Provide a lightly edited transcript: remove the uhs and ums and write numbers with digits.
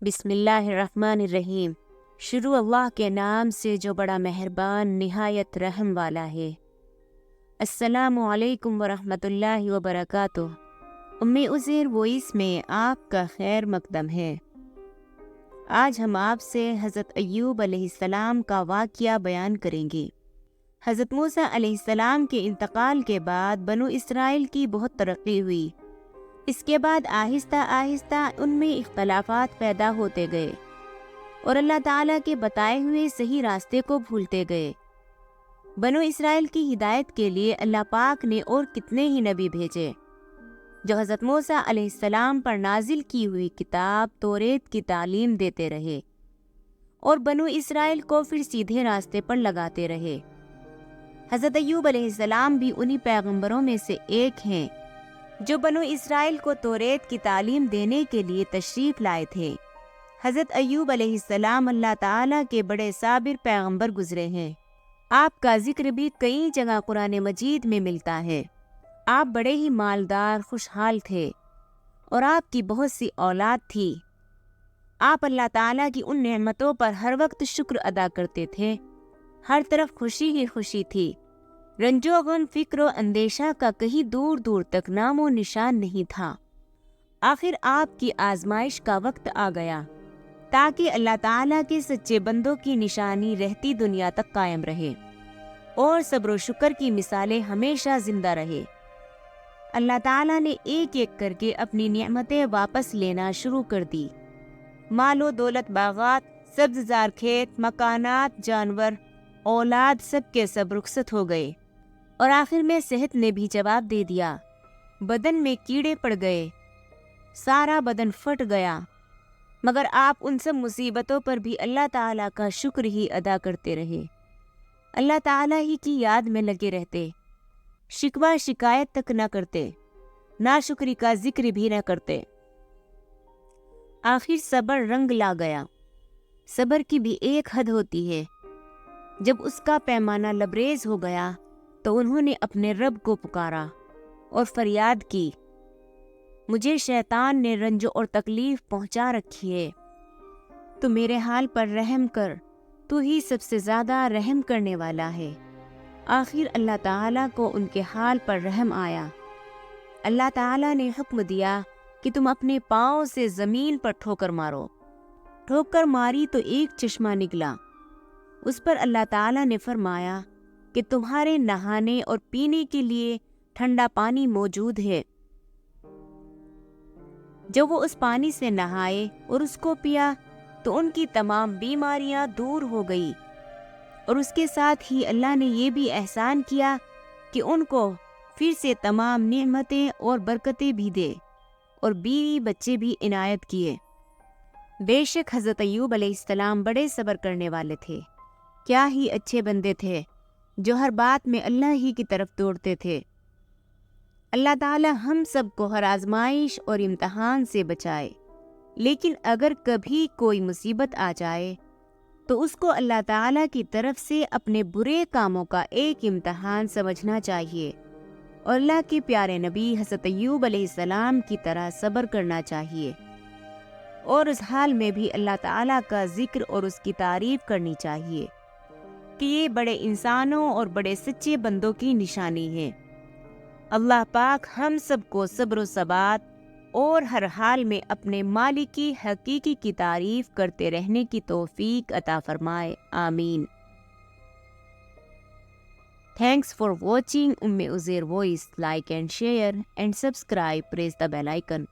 बिस्मिल्लाहिर्रहमानिर्रहीम। शुरू अल्लाह के नाम से जो बड़ा मेहरबान निहायत रहम वाला है। अस्सलामु अलैकुम वरहमतुल्लाहि वबरकातुह। उम्मे उज़ैर वॉइस में आपका खैर मकदम है। आज हम आपसे हज़रत अय्यूब अलैहिस्सलाम का वाक़या बयान करेंगे। हज़रत मूसा अलैहिस्सलाम के इंतकाल के बाद बनु इसराइल की बहुत तरक्की हुई। इसके बाद आहिस्ता आहिस्ता उनमें इख्तलाफात पैदा होते गए और अल्लाह ताला के बताए हुए सही रास्ते को भूलते गए। बनु इसराइल की हिदायत के लिए अल्लाह पाक ने और कितने ही नबी भेजे जो हज़रत मूसा अलैहिस्सलाम पर नाजिल की हुई किताब तौरेत की तालीम देते रहे और बनु इसराइल को फिर सीधे रास्ते पर लगाते रहे। हज़रत अय्यूब अलैहिस्सलाम भी उन्हीं पैगंबरों में से एक हैं जो बनु इसराइल को तौरेत की तालीम देने के लिए तशरीफ लाए थे। हज़रत अय्यूब अलैहिस्सलाम अल्लाह ताला के बड़े साबिर पैगंबर गुजरे हैं। आपका जिक्र भी कई जगह कुरान मजीद में मिलता है। आप बड़े ही मालदार खुशहाल थे और आपकी बहुत सी औलाद थी। आप अल्लाह ताला की उन नेमतों पर हर वक्त शुक्र अदा करते थे। हर तरफ खुशी ही खुशी थी। रंजो गम फिक्र और अंदेशा का कहीं दूर दूर तक नामो निशान नहीं था। आखिर आपकी आजमाइश का वक्त आ गया ताकि अल्लाह ताला के सच्चे बंदों की निशानी रहती दुनिया तक कायम रहे और सब्र शुक्र की मिसालें हमेशा जिंदा रहे। अल्लाह ताला ने एक एक करके अपनी नेमतें वापस लेना शुरू कर दी। मालो दौलत, बागात, सब्ज़जार खेत, मकानात, जानवर, औलाद सब के सब रुखसत हो गए और आखिर में सेहत ने भी जवाब दे दिया। बदन में कीड़े पड़ गए, सारा बदन फट गया, मगर आप उन सब मुसीबतों पर भी अल्लाह ताला का शुक्र ही अदा करते रहे। अल्लाह ताला ही की याद में लगे रहते, शिकवा शिकायत तक न करते, नाशुक्री का जिक्र भी न करते। आखिर सब्र रंग ला गया। सब्र की भी एक हद होती है। जब उसका पैमाना लबरेज हो गया तो उन्होंने अपने रब को पुकारा और फरियाद की, मुझे शैतान ने रंज और तकलीफ पहुंचा रखी है, तो मेरे हाल पर रहम कर, तू ही सबसे ज़्यादा रहम करने वाला है। आखिर अल्लाह ताला को उनके हाल पर रहम आया। अल्लाह ताला ने हुक्म दिया कि तुम अपने पाँव से ज़मीन पर ठोकर मारो। ठोकर मारी तो एक चश्मा निकला। उस पर अल्लाह ताला ने फरमाया कि तुम्हारे नहाने और पीने के लिए ठंडा पानी मौजूद है। जब वो उस पानी से नहाए और उसको पिया तो उनकी तमाम बीमारियां दूर हो गई और उसके साथ ही अल्लाह ने ये भी एहसान किया कि उनको फिर से तमाम नेमतें और बरकतें भी दे और बीवी बच्चे भी इनायत किए। बेशक हज़रत अय्यूब अलैहिस्सलाम बड़े सब्र करने वाले थे। क्या ही अच्छे बंदे थे जो हर बात में अल्लाह ही की तरफ दौड़ते थे। अल्लाह ताला हम सबको हर आजमाइश और इम्तहान से बचाए। लेकिन अगर कभी कोई मुसीबत आ जाए तो उसको अल्लाह ताला की तरफ से अपने बुरे कामों का एक इम्तहान समझना चाहिए और अल्लाह के प्यारे नबी हज़रत अय्यूब अलैहिस्सलाम की तरह सब्र करना चाहिए और उस हाल में भी अल्लाह ताला का जिक्र और उसकी तारीफ करनी चाहिए कि ये बड़े इंसानों और बड़े सच्चे बंदों की निशानी है। अल्लाह पाक हम सबको सब्र सबात और हर हाल में अपने मालिक की हकीकी की तारीफ करते रहने की तौफीक अता फरमाए। आमीन। Thanks for watching Umme Uzair Voice. Like and share and subscribe. Press the bell icon.